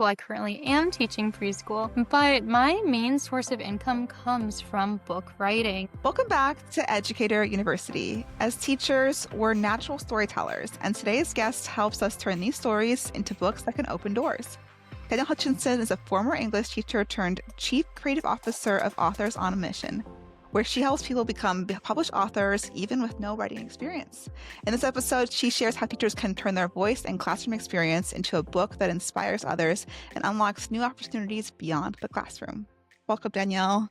Well, I currently am teaching preschool, but my main source of income comes from book writing. Welcome back to Educator University. As teachers, we're natural storytellers, and today's guest helps us turn these stories into books that can open doors. Danielle Hutchinson is a former English teacher turned Chief Creative Officer of Authors on a Mission, where she helps people become published authors even with no writing experience. In this episode, she shares how teachers can turn their voice and classroom experience into a book that inspires others and unlocks new opportunities beyond the classroom. Welcome, Danielle.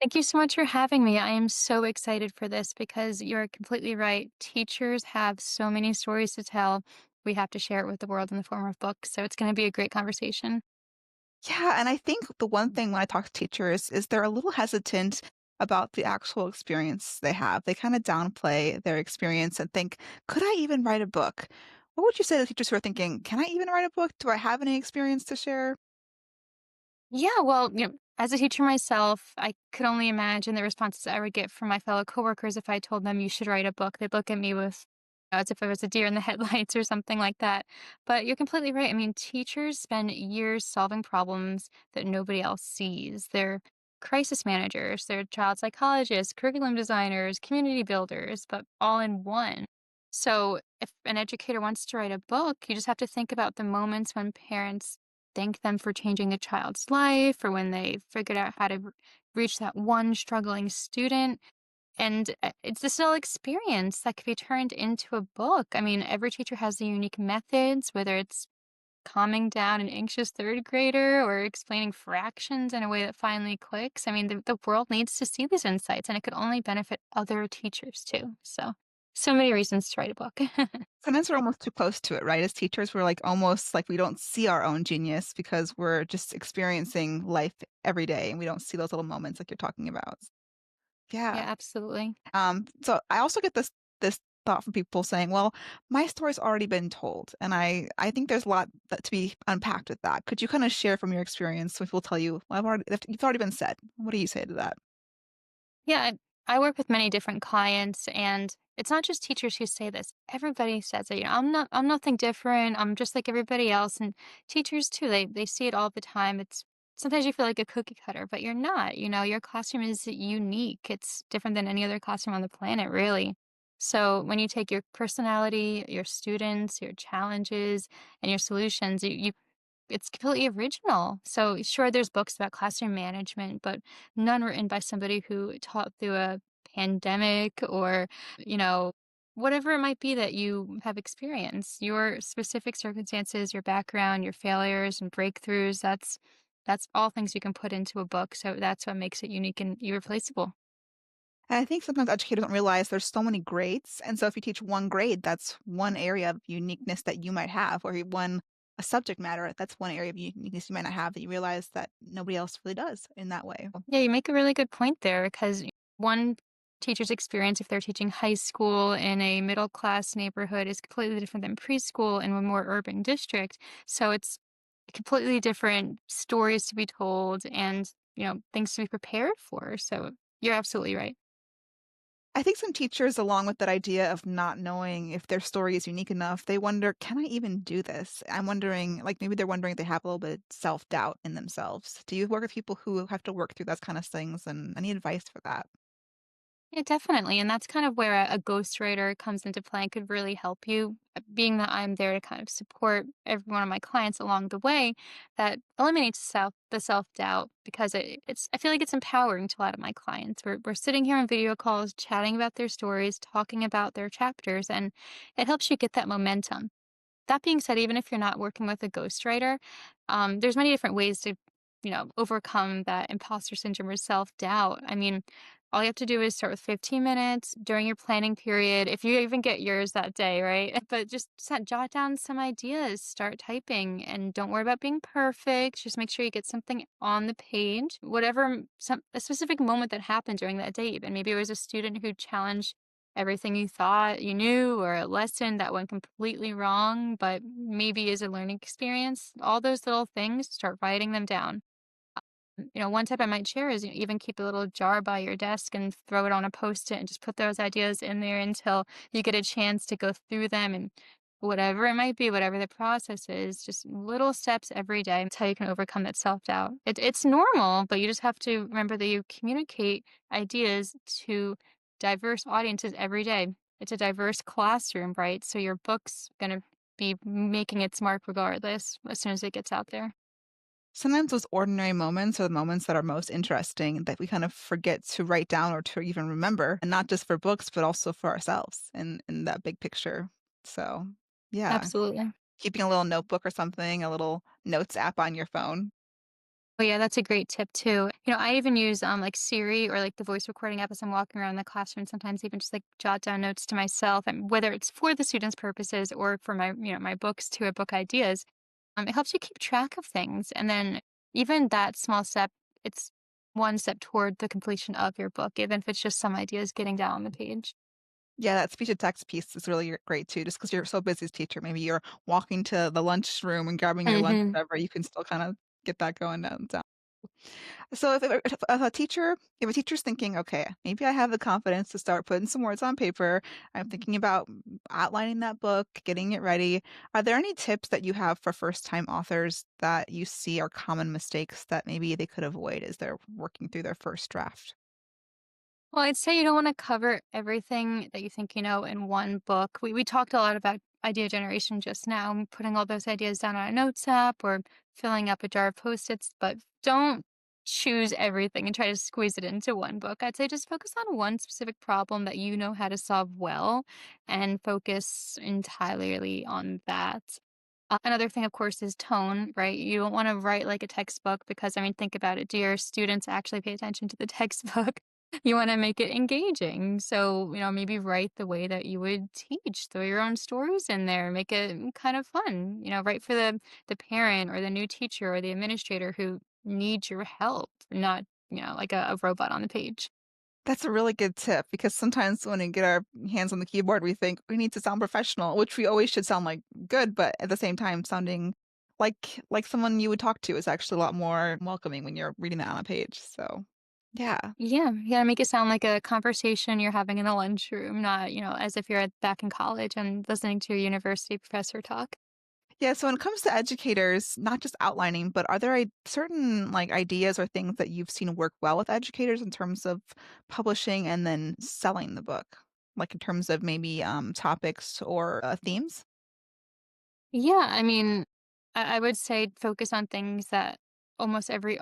Thank you so much for having me. I am so excited for this because you're completely right. Teachers have so many stories to tell. We have to share it with the world in the form of books. So it's going to be a great conversation. Yeah, and I think the one thing when I talk to teachers is they're a little hesitant about the actual experience they have. They kind of downplay their experience and think, could I even write a book? What would you say to teachers who are thinking, can I even write a book? Do I have any experience to share? Yeah, well, as a teacher myself, I could only imagine the responses I would get from my fellow coworkers if I told them you should write a book. They'd look at me with as if I was a deer in the headlights or something like that. But you're completely right. I mean, teachers spend years solving problems that nobody else sees. They're crisis managers, they're child psychologists, curriculum designers, community builders, but all in one. So if an educator wants to write a book, you just have to think about the moments when parents thank them for changing a child's life or when they figured out how to reach that one struggling student. And it's this whole experience that could be turned into a book. I mean, every teacher has the unique methods, whether it's calming down an anxious third grader or explaining fractions in a way that finally clicks. I mean, the world needs to see these insights, and it could only benefit other teachers too. So many reasons to write a book. Sometimes we're almost too close to it, right? As teachers, we're like almost like we don't see our own genius because we're just experiencing life every day and we don't see those little moments like you're talking about. Yeah, Yeah. absolutely. So I also get this thought from people saying, "Well, my story's already been told," and I think there's a lot that to be unpacked with that. Could you kind of share from your experience when people tell you, "Well, it's already been said." What do you say to that? Yeah, I work with many different clients, and it's not just teachers who say this. Everybody says it. I'm nothing different. I'm just like everybody else. And teachers too, they see it all the time. It's sometimes you feel like a cookie cutter, but you're not. Your classroom is unique. It's different than any other classroom on the planet, really. So when you take your personality, your students, your challenges, and your solutions, you it's completely original. So sure, there's books about classroom management, but none written by somebody who taught through a pandemic or, you know, whatever it might be that you have experienced. Your specific circumstances, your background, your failures and breakthroughs, that's all things you can put into a book. So that's what makes it unique and irreplaceable. And I think sometimes educators don't realize there's so many grades, and so if you teach one grade, that's one area of uniqueness that you might have, or a subject matter, that's one area of uniqueness you might not have that you realize that nobody else really does in that way. Yeah, you make a really good point there because one teacher's experience, if they're teaching high school in a middle class neighborhood, is completely different than preschool in a more urban district. So it's completely different stories to be told and, things to be prepared for. So you're absolutely right. I think some teachers, along with that idea of not knowing if their story is unique enough, they wonder, can I even do this? I'm wondering, like maybe they're wondering if they have a little bit of self-doubt in themselves. Do you work with people who have to work through those kind of things and any advice for that? Yeah, definitely. And that's kind of where a ghostwriter comes into play and could really help you. Being that I'm there to kind of support every one of my clients along the way, that eliminates the self doubt because I feel like it's empowering to a lot of my clients. We're sitting here on video calls, chatting about their stories, talking about their chapters, and it helps you get that momentum. That being said, even if you're not working with a ghostwriter, there's many different ways to, overcome that imposter syndrome or self-doubt. I mean, all you have to do is start with 15 minutes during your planning period, if you even get yours that day, right? But just jot down some ideas, start typing, and don't worry about being perfect. Just make sure you get something on the page, whatever a specific moment that happened during that day. Even maybe it was a student who challenged everything you thought you knew or a lesson that went completely wrong, but maybe is a learning experience. All those little things, start writing them down. One tip I might share is even keep a little jar by your desk and throw it on a post-it and just put those ideas in there until you get a chance to go through them and whatever it might be, whatever the process is, just little steps every day. That's how you can overcome that self doubt. It's normal, but you just have to remember that you communicate ideas to diverse audiences every day. It's a diverse classroom, right? So your book's going to be making its mark regardless as soon as it gets out there. Sometimes those ordinary moments are the moments that are most interesting that we kind of forget to write down or to even remember, and not just for books, but also for ourselves in that big picture. So, yeah, Absolutely. keeping a little notebook or something, a little notes app on your phone. Oh yeah, that's a great tip too. I even use like Siri or like the voice recording app as I'm walking around the classroom. Sometimes even just like jot down notes to myself, and whether it's for the students' purposes or for my books to book ideas, it helps you keep track of things. And then even that small step, it's one step toward the completion of your book, even if it's just some ideas getting down on the page. Yeah, that speech to text piece is really great too, just because 'cause you're so busy as a teacher. Maybe you're walking to the lunchroom and grabbing your lunch, Hmm. whatever, you can still kinda get that going down. So if a teacher if a teacher's thinking, "Okay, maybe I have the confidence to start putting some words on paper. I'm thinking about outlining that book, getting it ready." Are there any tips that you have for first-time authors that you see are common mistakes that maybe they could avoid as they're working through their first draft? Well, I'd say you don't want to cover everything that you think you know in one book. We talked a lot about idea generation just now, and putting all those ideas down on a notes app or filling up a jar of post-its, but don't choose everything and try to squeeze it into one book. I'd say just focus on one specific problem that you know how to solve well and focus entirely on that. Another thing, of course, is tone, right? You don't want to write like a textbook because, I mean, think about it. Do your students actually pay attention to the textbook? You want to make it engaging. So, maybe write the way that you would teach. Throw your own stories in there. Make it kind of fun. Write for the parent or the new teacher or the administrator who needs your help, not, like a robot on the page. That's a really good tip because sometimes when we get our hands on the keyboard, we think we need to sound professional, which we always should sound like good, but at the same time, sounding like someone you would talk to is actually a lot more welcoming when you're reading that on a page. So, yeah. Yeah, yeah, make it sound like a conversation you're having in the lunchroom, not, as if you're back in college and listening to your university professor talk. Yeah, so when it comes to educators, not just outlining, but are there certain like ideas or things that you've seen work well with educators in terms of publishing and then selling the book? Like in terms of maybe topics or themes? Yeah, I mean, I would say focus on things that almost every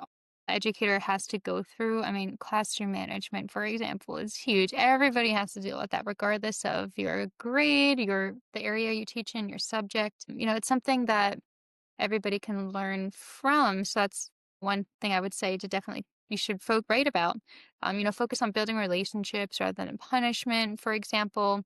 educator has to go through. I mean, classroom management, for example, is huge. Everybody has to deal with that, regardless of your grade, the area you teach in, your subject. It's something that everybody can learn from. So that's one thing I would say to definitely you should write about. Focus on building relationships rather than punishment, for example.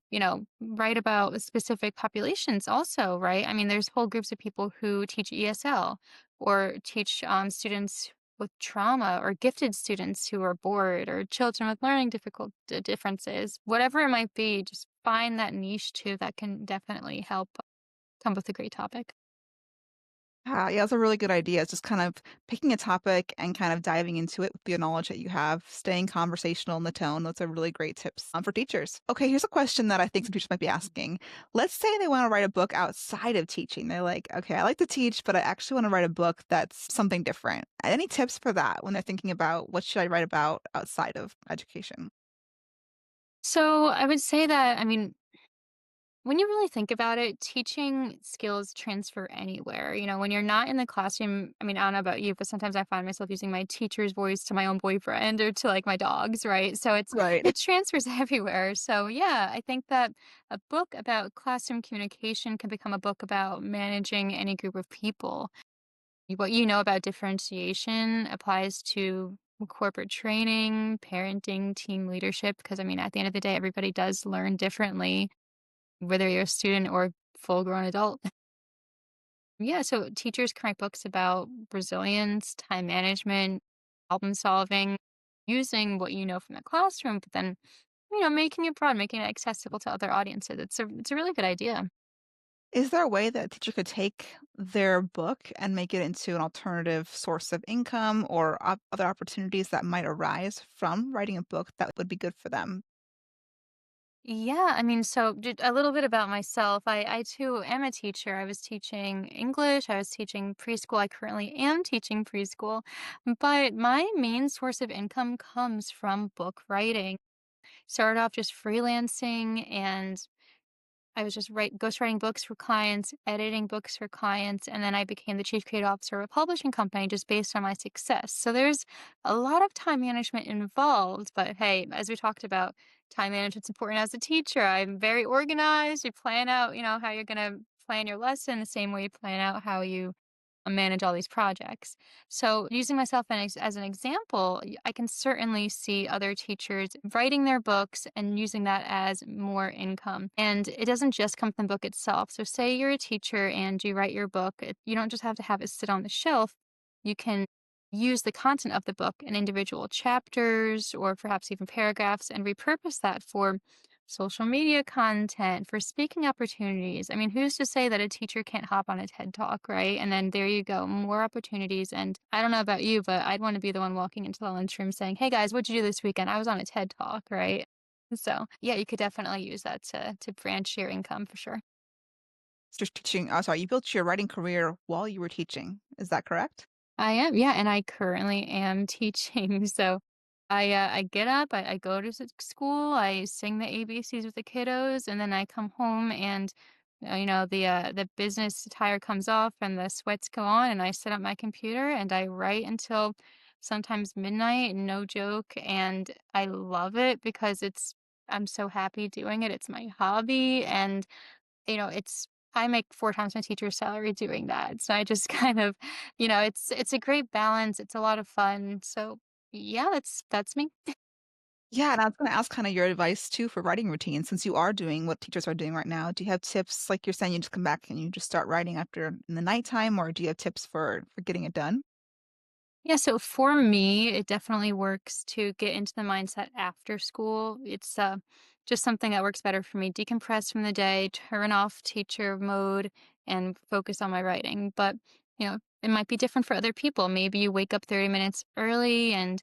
Write about specific populations also, right? I mean, there's whole groups of people who teach ESL or teach students with trauma or gifted students who are bored or children with learning differences. Whatever it might be, just find that niche too that can definitely help come with a great topic. Yeah, that's a really good idea. It's just kind of picking a topic and kind of diving into it with the knowledge that you have, staying conversational in the tone. Those are really great tips for teachers. Okay, here's a question that I think some teachers might be asking. Let's say they want to write a book outside of teaching. They're like, okay, I like to teach, but I actually want to write a book that's something different. Any tips for that when they're thinking about what should I write about outside of education? So I would say that, I mean, when you really think about it, teaching skills transfer anywhere. When you're not in the classroom, I mean, I don't know about you, but sometimes I find myself using my teacher's voice to my own boyfriend or to like my dogs, right? So Right. it transfers everywhere. So yeah, I think that a book about classroom communication can become a book about managing any group of people. What you know about differentiation applies to corporate training, parenting, team leadership, because I mean, at the end of the day, everybody does learn differently whether you're a student or full grown adult. Yeah, so teachers can write books about resilience, time management, problem solving, using what you know from the classroom, but then, making it broad, making it accessible to other audiences. It's a really good idea. Is there a way that a teacher could take their book and make it into an alternative source of income or other opportunities that might arise from writing a book that would be good for them? Yeah, I mean, so a little bit about myself. I too am a teacher. I was teaching English, I was teaching preschool. I currently am teaching preschool, but my main source of income comes from book writing. Started off just freelancing, and I was just ghostwriting books for clients, editing books for clients, and then I became the chief creative officer of a publishing company just based on my success. So there's a lot of time management involved, but hey, as we talked about, time management's important as a teacher. I'm very organized. You plan out, how you're going to plan your lesson the same way you plan out how you manage all these projects. So, using myself as an example, I can certainly see other teachers writing their books and using that as more income. And it doesn't just come from the book itself. So, say you're a teacher and you write your book, you don't just have to have it sit on the shelf. You can use the content of the book in individual chapters or perhaps even paragraphs and repurpose that for social media content, for speaking opportunities. I mean, who's to say that a teacher can't hop on a TED Talk, right? And then there you go, more opportunities. And I don't know about you, but I'd want to be the one walking into the lunchroom saying, "Hey guys, what'd you do this weekend? I was on a TED Talk," right? So yeah, you could definitely use that to branch your income for sure. Just teaching, oh, sorry, you built your writing career while you were teaching. Is that correct? I am, yeah, and I currently am teaching. So I get up, I go to school, I sing the ABCs with the kiddos, and then I come home and the business attire comes off and the sweats go on, and I sit at my computer and I write until sometimes midnight, no joke, and I love it because I'm so happy doing it. It's my hobby, and it's I make 4 times my teacher's salary doing that. So I just kind of, it's a great balance. It's a lot of fun. So yeah, that's me. Yeah, and I was gonna ask kinda your advice too for writing routines since you are doing what teachers are doing right now. Do you have tips, like you're saying you just come back and you just start writing after in the nighttime, or do you have tips for getting it done? Yeah, so for me, it definitely works to get into the mindset after school. It's just something that works better for me. Decompress from the day, turn off teacher mode, and focus on my writing. But, it might be different for other people. Maybe you wake up 30 minutes early and,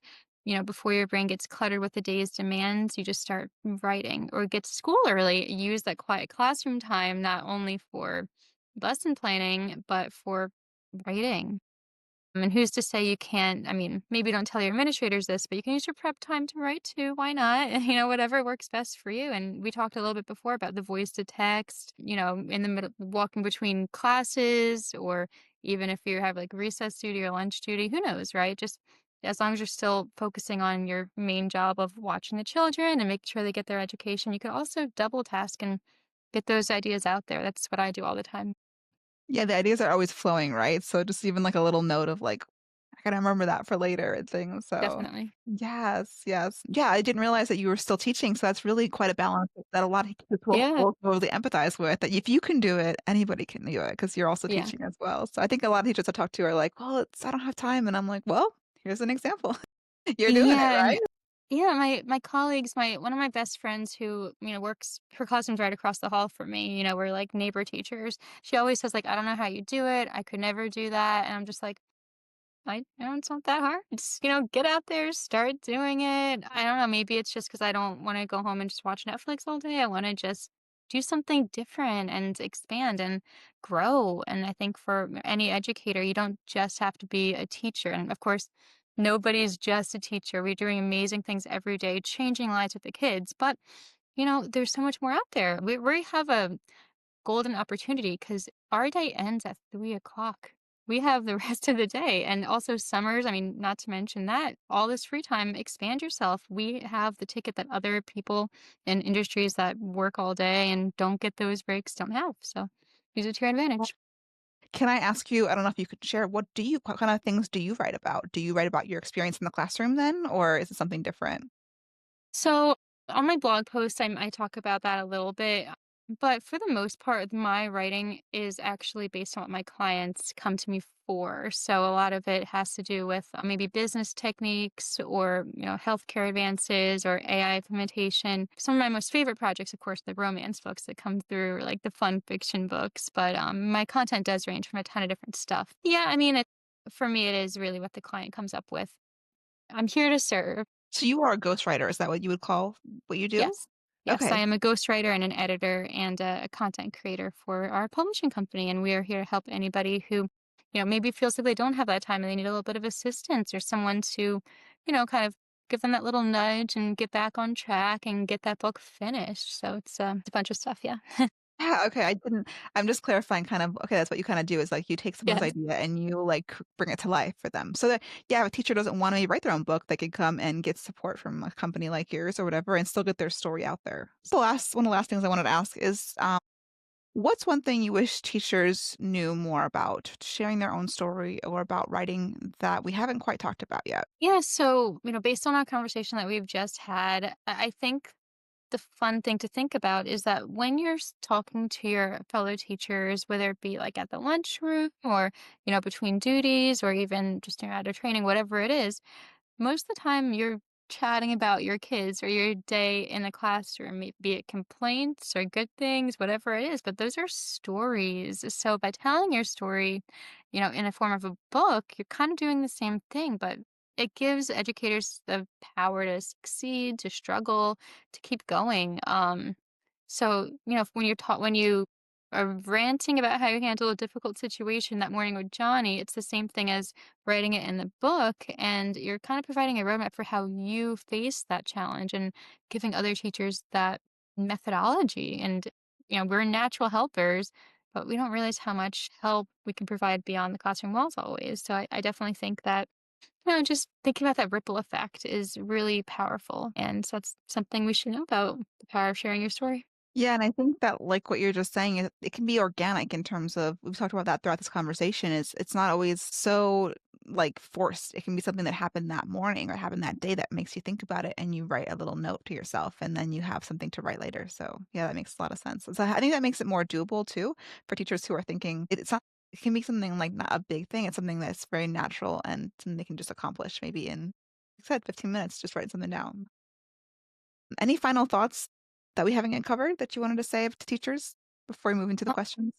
before your brain gets cluttered with the day's demands, you just start writing or get to school early. Use that quiet classroom time, not only for lesson planning, but for writing. And who's to say you can't? I mean, maybe don't tell your administrators this, but you can use your prep time to write too. Why not? Whatever works best for you. And we talked a little bit before about the voice to text, in the middle, walking between classes, or even if you have like recess duty or lunch duty, who knows, right? Just as long as you're still focusing on your main job of watching the children and making sure they get their education, you could also double task and get those ideas out there. That's what I do all the time. Yeah, the ideas are always flowing, right? So just even like a little note of like, I gotta remember that for later and things. So Definitely. yes, yes. Yeah, I didn't realize that you were still teaching. So that's really quite a balance that a lot of kids will, Yeah. will really empathize with. That if you can do it, anybody can do it because you're also Yeah. teaching as well. So I think a lot of teachers I talk to are like, well, I don't have time. And I'm like, well, here's an example. You're doing it, Yeah, right? and yeah, my colleagues, my one of my best friends who, works her cousin's right across the hall from me, we're like neighbor teachers. She always says like, "I don't know how you do it. I could never do that." And I'm just like, it's not that hard. Just, get out there, start doing it. I don't know, maybe it's just because I don't want to go home and just watch Netflix all day. I want to just do something different and expand and grow. And I think for any educator, you don't just have to be a teacher. And of course, nobody's just a teacher. We're doing amazing things every day, changing lives with the kids. But, there's so much more out there. We have a golden opportunity because our day ends at 3 o'clock. We have the rest of the day. And also summers, I mean, not to mention that, all this free time, expand yourself. We have the ticket that other people in industries that work all day and don't get those breaks don't have. So use it to your advantage. Can I ask you, I don't know if you could share, what kind of things do you write about? Do you write about your experience in the classroom then, or is it something different? So on my blog post, I talk about that a little bit. But for the most part, my writing is actually based on what my clients come to me for. So a lot of it has to do with maybe business techniques or, healthcare advances or AI implementation. Some of my most favorite projects, of course, the romance books that come through, or like the fun fiction books. But my content does range from a ton of different stuff. Yeah, I mean, for me, it is really what the client comes up with. I'm here to serve. So you are a ghostwriter, is that what you would call what you do? Yes. Yes, I Okay. am a ghostwriter and an editor and a content creator for our publishing company. And we are here to help anybody who, maybe feels like they don't have that time and they need a little bit of assistance or someone to, kind of give them that little nudge and get back on track and get that book finished. So it's a bunch of stuff. Yeah. Yeah, okay, I'm just clarifying kind of okay, that's what you kinda do is, like, you take someone's Yes. idea and you, like, bring it to life for them. So that yeah, if a teacher doesn't wanna write their own book, they could come and get support from a company like yours or whatever and still get their story out there. So last one of the last things I wanted to ask is, what's one thing you wish teachers knew more about sharing their own story or about writing that we haven't quite talked about yet? Yeah. So, based on our conversation that we've just had, I think the fun thing to think about is that when you're talking to your fellow teachers, whether it be like at the lunchroom or, between duties or even just out of training, whatever it is, most of the time you're chatting about your kids or your day in the classroom, be it complaints or good things, whatever it is, but those are stories. So by telling your story, in a form of a book, you're kind of doing the same thing, but it gives educators the power to succeed, to struggle, to keep going. So, when you're taught, when you are ranting about how you handle a difficult situation that morning with Johnny, it's the same thing as writing it in the book. And you're kind of providing a roadmap for how you face that challenge and giving other teachers that methodology. And, we're natural helpers, but we don't realize how much help we can provide beyond the classroom walls always. So I definitely think that just thinking about that ripple effect is really powerful. And so that's something we should know about the power of sharing your story. Yeah, and I think that, like, what you're just saying, it can be organic in terms of we've talked about that throughout this conversation, is it's not always so, like, forced. It can be something that happened that morning or happened that day that makes you think about it, and you write a little note to yourself, and then you have something to write later, so, yeah, that makes a lot of sense. So I think that makes it more doable too for teachers who are thinking it's not it can be something, like, not a big thing, it's something that's very natural and something they can just accomplish maybe in, like I said, 15 minutes, just write something down. Any final thoughts that we haven't yet covered that you wanted to say to teachers before we move into the questions?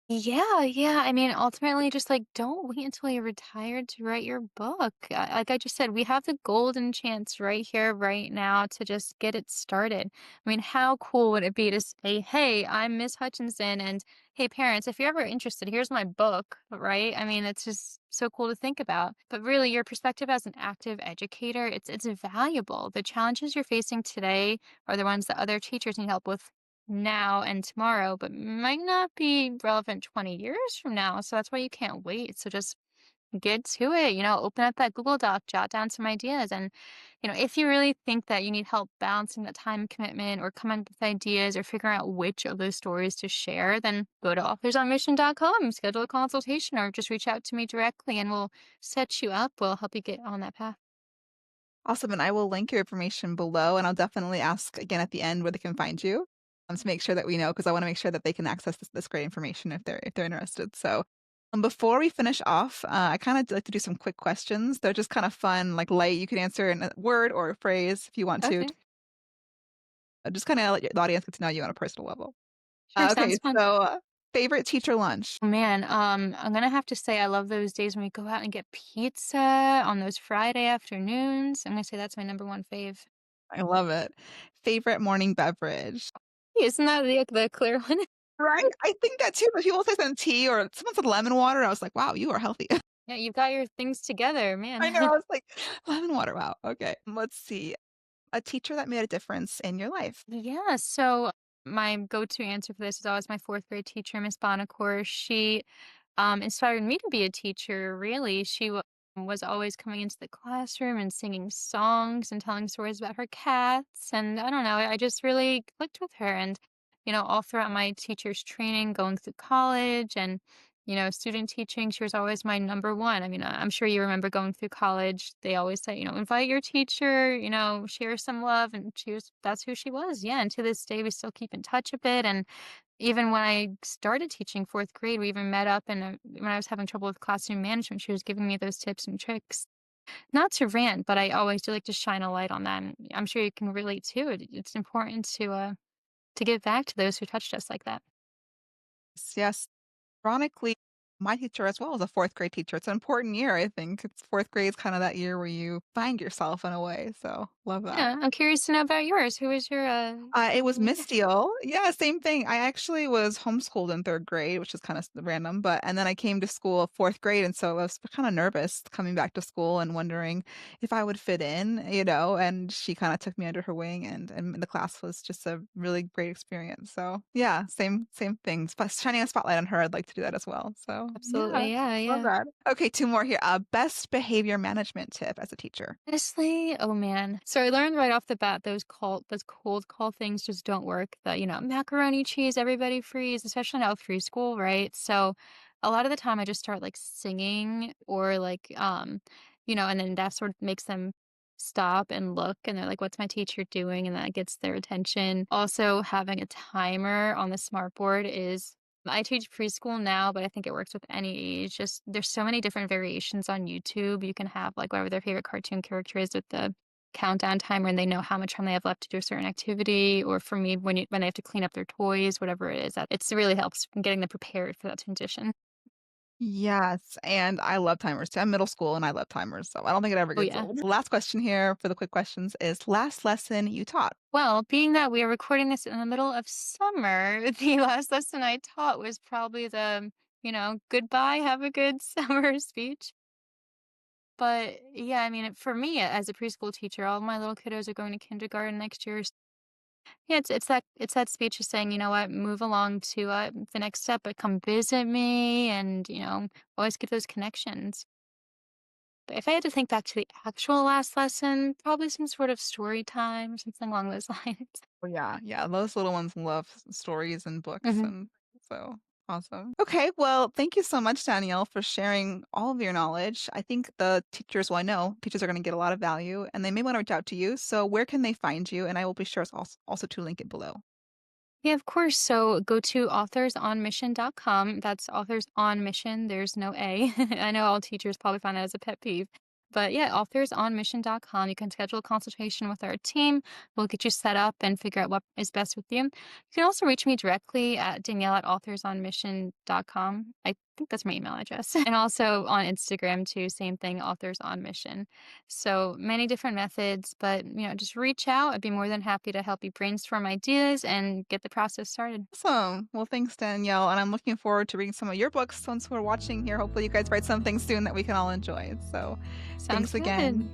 Yeah, yeah. I mean, ultimately, just like don't wait until you're retired to write your book. Like I just said, we have the golden chance right here, right now to just get it started. I mean, how cool would it be to say, hey, I'm Miss Hutchinson, and hey, parents, if you're ever interested, here's my book, right? I mean, it's just so cool to think about. But really, your perspective as an active educator, it's valuable. The challenges you're facing today are the ones that other teachers need help with now and tomorrow, but might not be relevant 20 years from now. So that's why you can't wait. So just get to it, open up that Google Doc, jot down some ideas. And, if you really think that you need help balancing that time commitment or coming up with ideas or figuring out which of those stories to share, then go to authorsonmission.com, schedule a consultation, or just reach out to me directly and we'll set you up. We'll help you get on that path. Awesome, and I will link your information below, and I'll definitely ask again at the end where they can find you, to make sure that we know because I wanna make sure that they can access this great information if they're interested. So, before we finish off, I kinda like to do some quick questions. They're just kinda fun, like, light. You can answer in a word or a phrase if you want to. Okay. Just kinda let the audience get to know you on a personal level. Sure. Okay, Sounds fun. so, favorite teacher lunch? Man, I'm gonna have to say I love those days when we go out and get pizza on those Friday afternoons. I'm gonna say that's my number one fave. I love it. Favorite morning beverage? Isn't that the clear one? Right? I think that too, but people say some tea or someone said lemon water, and I was like, "Wow, you are healthy." Yeah, you've got your things together, I know, man. I was like, "Lemon water, wow, okay." Let's see, a teacher that made a difference in your life. Yeah, so my go-to answer for this is always my fourth grade teacher, Miss Bonacore. She inspired me to be a teacher, really. She was always coming into the classroom and singing songs and telling stories about her cats. And I don't know, I just really clicked with her. And, all throughout my teacher's training, going through college and, student teaching, she was always my number one. I mean, I'm sure you remember going through college. They always say, invite your teacher, share some love. And that's who she was. Yeah. And to this day, we still keep in touch a bit. And even when I started teaching 4th grade, we even met up and, when I was having trouble with classroom management, she was giving me those tips and tricks. Not to rant, but I always do like to shine a light on that, and I'm sure you can relate too. It's important to give back to those who touched us like that. Yes, ironically, my teacher as well was a 4th grade teacher. It's an important year, I think. It's 4th grade is kinda that year where you find yourself in a way, so Love that. Yeah, I'm curious to know about yours. Who was your, It was lead? Miss Steele. Yeah, same thing. I actually was homeschooled in 3rd grade, which is kinda random, but and then I came to school 4th grade, and so I was kinda nervous coming back to school and wondering if I would fit in, and she kinda took me under her wing, and the class was just a really great experience. So, yeah, same thing. Shining a spotlight on her, I'd like to do that as well. So, yeah, Absolutely, yeah, love yeah. that. Okay, 2 more here. Best behavior management tip as a teacher. Honestly, oh man. So I learned right off the bat those cold call things just don't work. Macaroni cheese, everybody freeze, especially now with preschool, right? So a lot of the time I just start like singing or and then that sort of makes them stop and look and they're like, what's my teacher doing? And that gets their attention. Also having a timer on the smart board is I teach preschool now, but I think it works with any age. Just there's so many different variations on YouTube. You can have like whatever their favorite cartoon character is with the countdown timer and they know how much time they have left to do a certain activity. Or for me, when they have to clean up their toys, whatever it is, that it's really helps in getting them prepared for that transition. Yes, and I love timers too. I'm middle school and I love timers, so I don't think it ever Oh gets yeah. old. Last question here for the quick questions is last lesson you taught. Well, being that we are recording this in the middle of summer, the last lesson I taught was probably goodbye, have a good summer speech. But yeah, I mean, for me as a preschool teacher, all my little kiddos are going to kindergarten next year. Yeah, it's that speech of saying, you know what, move along to the next step, but come visit me, and always get those connections. But if I had to think back to the actual last lesson, probably some sort of story time or something along those lines. Oh, yeah, yeah, those little ones love stories and books, Hmm. and so awesome. Okay, well, thank you so much, Danielle, for sharing all of your knowledge. I think the teachers, well, I know teachers are going to get a lot of value, and they may want to reach out to you. So, where can they find you? And I will be sure also to link it below. Yeah, of course. So go to authorsonmission.com. That's authors on mission. There's no A. I know all teachers probably find that as a pet peeve. But yeah, authorsonmission.com. You can schedule a consultation with our team. We'll get you set up and figure out what is best with you. You can also reach me directly at Danielle at authorsonmission.com. I think that's my email address. And also on Instagram too, same thing, authors on mission. So many different methods, but just reach out. I'd be more than happy to help you brainstorm ideas and get the process started. Awesome. Well, thanks, Danielle. And I'm looking forward to reading some of your books once we're watching here. Hopefully, you guys write something soon that we can all enjoy. So, Sounds thanks good. again.